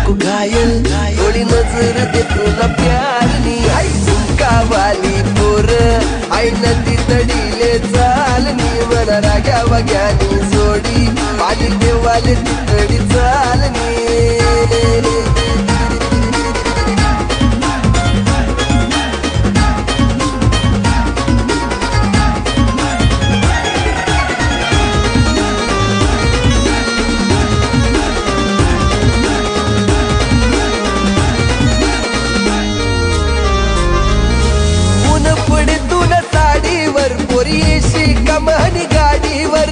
नको घायल थोडी नजर दे तुला प्यारनी आई झुमका वाली पोर आई नदी तडीले चालनी मला राग्या वाग्यानी जोडी पाणी देवाले तितडी चालनी पोरीशी कमानी गाडीवर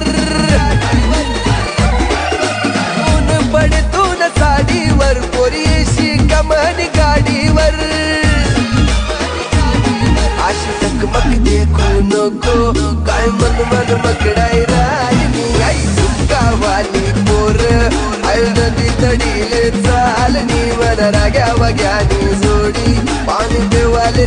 ऊन पडतून साडीवर पोरीशी कमानी गाडीवर अशी चकमक देखू नको काय मन मन मकडाई राहिली आई झुमका वाली पोर आई नदी तडीले चालनी मन राग्या वाग्यानी जोडी पाणी देवाले